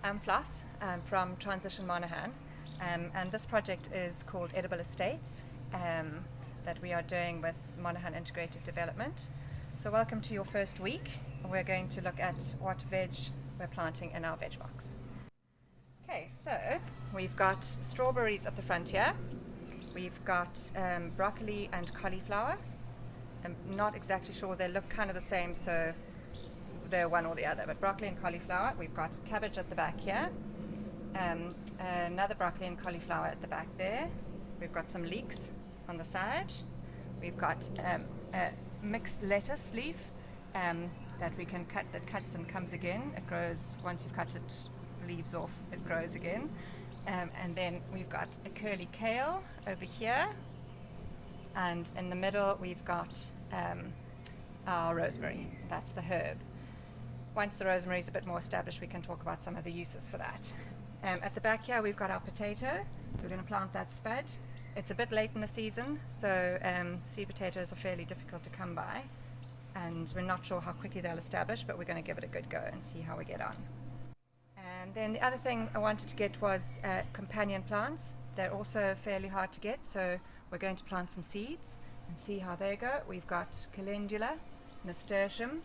I'm Floss from Transition Monaghan, and this project is called Edible Estates that we are doing with Monaghan Integrated Development. So welcome to your first week. We're going to look at what veg we're planting in our veg box. Okay, so we've got strawberries at the front here. We've got broccoli and cauliflower. I'm not exactly sure, they look kind of the same, so they're one or the other, but broccoli and cauliflower. We've got cabbage at the back here, another broccoli and cauliflower at the back there. We've got some leeks on the side. We've got a mixed lettuce leaf that we can cut, that cuts and comes again. It grows, once you've cut it, leaves off, it grows again. And then we've got a curly kale over here, and in the middle we've got our rosemary. That's the herb. Once the rosemary is a bit more established, we can talk about some of the uses for that. At the back here, we've got our potato. We're going to plant that spud. It's a bit late in the season, so seed potatoes are fairly difficult to come by, and we're not sure how quickly they'll establish, but we're going to give it a good go and see how we get on. And then the other thing I wanted to get was companion plants. They're also fairly hard to get, so we're going to plant some seeds and see how they go. We've got calendula, nasturtium,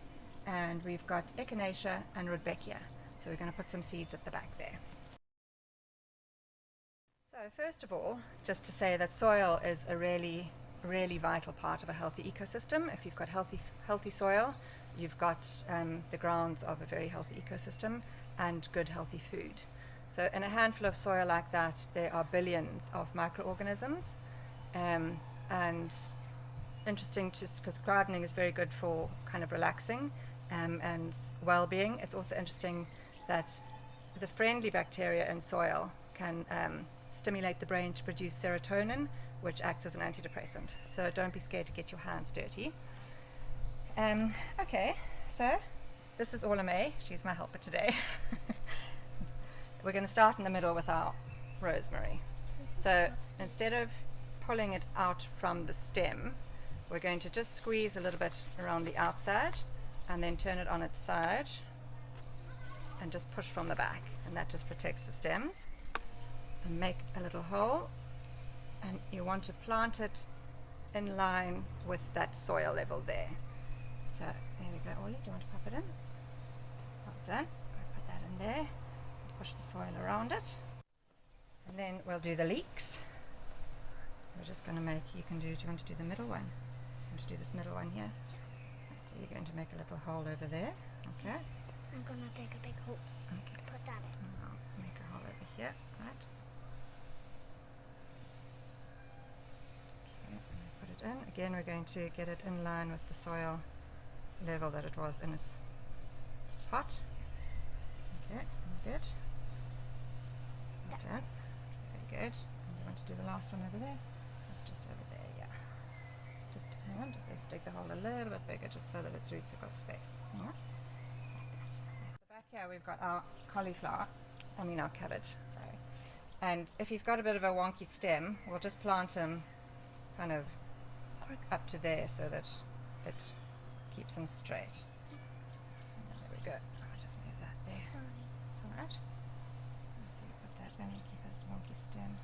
and we've got echinacea and rudbeckia. So we're going to put some seeds at the back there. So first of all, just to say that soil is a really vital part of a healthy ecosystem. If you've got healthy soil, you've got the grounds of a very healthy ecosystem and good healthy food. So in a handful of soil like that, there are billions of microorganisms, and interesting just because gardening is very good for kind of relaxing and well-being. It's also interesting that the friendly bacteria in soil can stimulate the brain to produce serotonin, which acts as an antidepressant. So don't be scared to get your hands dirty. Okay, so this is Orla May. She's my helper today. We're going to start in the middle with our rosemary. So instead of pulling it out from the stem, we're going to just squeeze a little bit around the outside and then turn it on its side and just push from the back, and that just protects the stems. And make a little hole, and you want to plant it in line with that soil level there. So there we go. Orly, do you want to pop it in? Well done. I'll put that in there, push the soil around it, and then we'll do the leeks. We're just going to make, do you want to do the middle one? I'm going to do this middle one here. So you're going to make a little hole over there. Okay. I'm going to take a big hole. Okay. Put that in. And I'll make a hole over here. Right. Okay, and put it in. Again, we're going to get it in line with the soil level that it was in its pot. Okay, good. Well done. Very good. And you want to do the last one over there? Just over there, yeah. Just hang on, let's dig the hole a little bit bigger just so that its roots have got space. Hang on. Like that. At the back here we've got our our cabbage, sorry. And if he's got a bit of a wonky stem, we'll just plant him kind of up to there so that it keeps him straight. There we go. I'll just move that there. Sorry. It's alright. So you put that in and keep his wonky stem.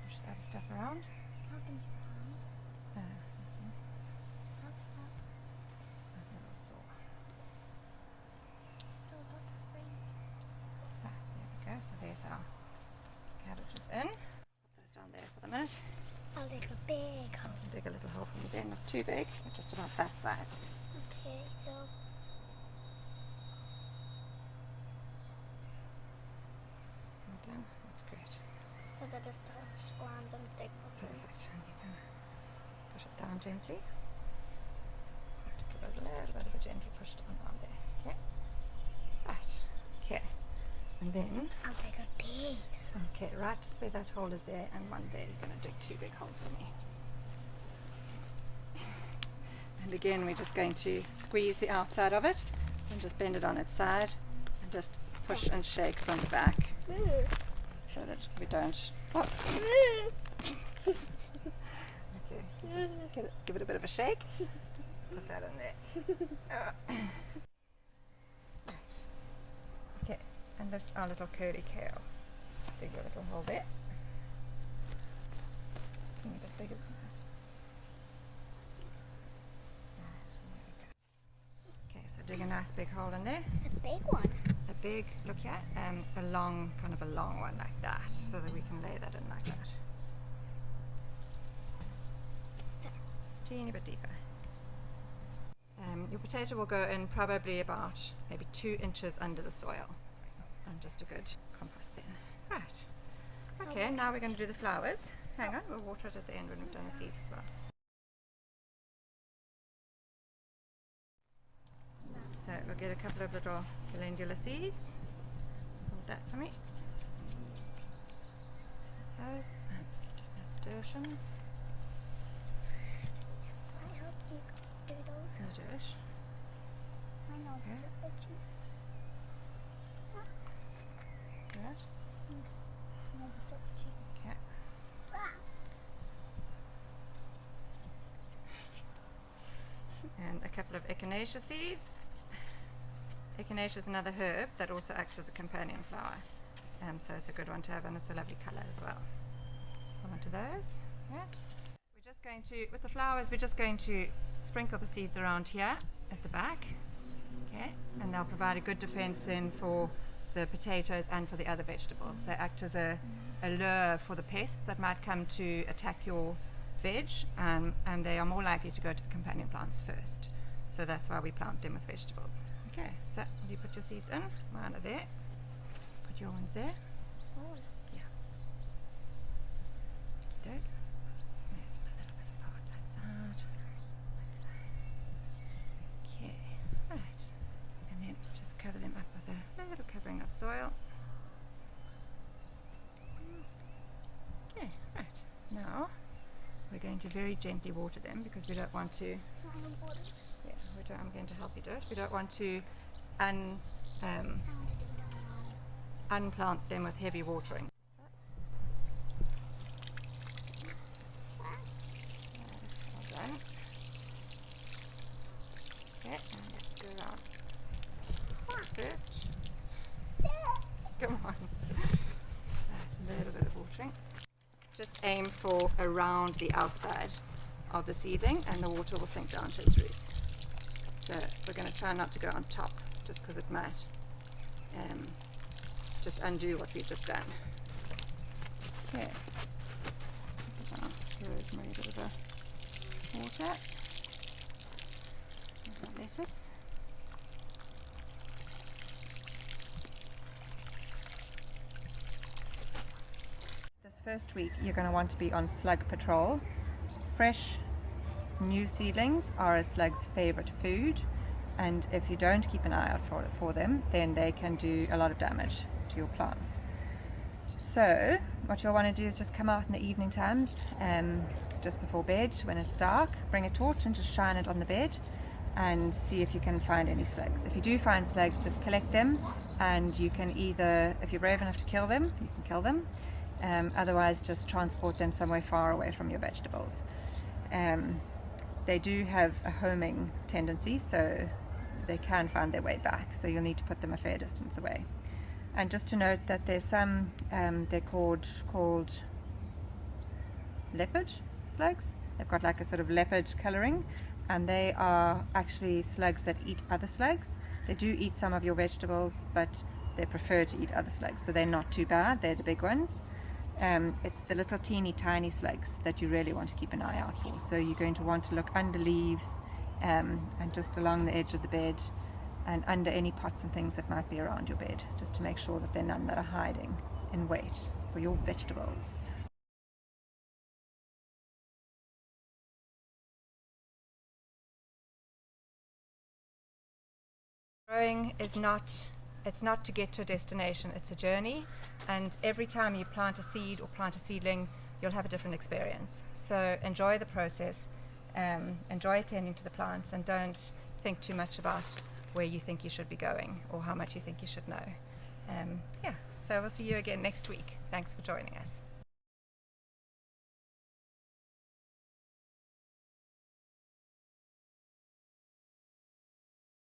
Push the other stuff around. How can you find? How's that? A little saw. Still got the green. Right, there we go. So there's our cabbages in. Put those down there for the minute. I'll dig a big hole. Dig a little hole from there, not too big, but just about that size. Okay, so Well done. That's great. I just squam them dig holes. Perfect. And you can push it down gently. Give it a little bit of a gentle push down around there. Okay. Right. Okay. And then, I'll dig a big. okay, right, just where that hole is there and one there, you're going to dig two big holes for me. And again, we're just going to squeeze the outside of it and just bend it on its side and just push and shake from the back so that we don't. Oh. Okay, just give it a bit of a shake. Put that in there. Right. Okay, and this our little curly kale. Dig a little hole there. A bit bigger than that. Right, there we go. Okay, so dig a nice big hole in there. A big one. A big, look here, a long, kind of a long one like that, so that we can lay that in like that. Teeny bit deeper. Your potato will go in probably about maybe 2 inches under the soil, and just a good compost then. Right. Okay, now we're going to do the flowers. Hang on, we'll water it at the end when we've done the seeds as well. So we'll get a couple of little calendula seeds. Hold that for me. Those and nasturtiums. I hope you do those. So do it. I know Okay. so itchy. Good. I know so itchy. Okay. And a couple of echinacea seeds. Echinacea is another herb that also acts as a companion flower. So it's a good one to have, and it's a lovely colour as well. Hold on to those. Right. We're just going to, with the flowers, we're just going to sprinkle the seeds around here at the back. Okay, and they'll provide a good defense then for the potatoes and for the other vegetables. They act as a lure for the pests that might come to attack your veg, and they are more likely to go to the companion plants first. So that's why we plant them with vegetables. Okay, so you put your seeds in, mine are there. Put your ones there. Oh, Yeah. Okey-doke. Maybe a little bit apart like that. Okay, right. And then just cover them up with a little covering of soil. Okay, right. Now we're going to very gently water them because we don't want to. I don't want it. Yeah, I'm going to help you do it. We don't want to I want to do it now. unplant them with heavy watering. Well done. Okay, and let's go around this one first. Come on. Right, a little bit of watering. Just aim for around the outside of the seedling, and the water will sink down to its roots. So we're going to try not to go on top, just because it might just undo what we've just done. Okay. Rosemary, a bit of a water. And our lettuce. This first week you're going to want to be on slug patrol. Fresh new seedlings are a slug's favourite food, and if you don't keep an eye out for them, then they can do a lot of damage to your plants. So what you'll want to do is just come out in the evening times, just before bed when it's dark, bring a torch and just shine it on the bed and see if you can find any slugs. If you do find slugs, just collect them, and you can either, if you're brave enough to kill them, you can kill them. Otherwise just transport them somewhere far away from your vegetables. They do have a homing tendency, so they can find their way back, so you'll need to put them a fair distance away. And just to note that there's some, they're called leopard slugs. They've got like a sort of leopard colouring, and they are actually slugs that eat other slugs. They do eat some of your vegetables, but they prefer to eat other slugs, so they're not too bad. They're the big ones. It's the little teeny tiny slugs that you really want to keep an eye out for. So you're going to want to look under leaves, and just along the edge of the bed, and under any pots and things that might be around your bed, just to make sure that there are none that are hiding in wait for your vegetables. Growing is it's not to get to a destination, it's a journey, and every time you plant a seed or plant a seedling, you'll have a different experience. So enjoy the process, enjoy attending to the plants, and don't think too much about where you think you should be going or how much you think you should know. Yeah, so we'll see you again next week. Thanks for joining us.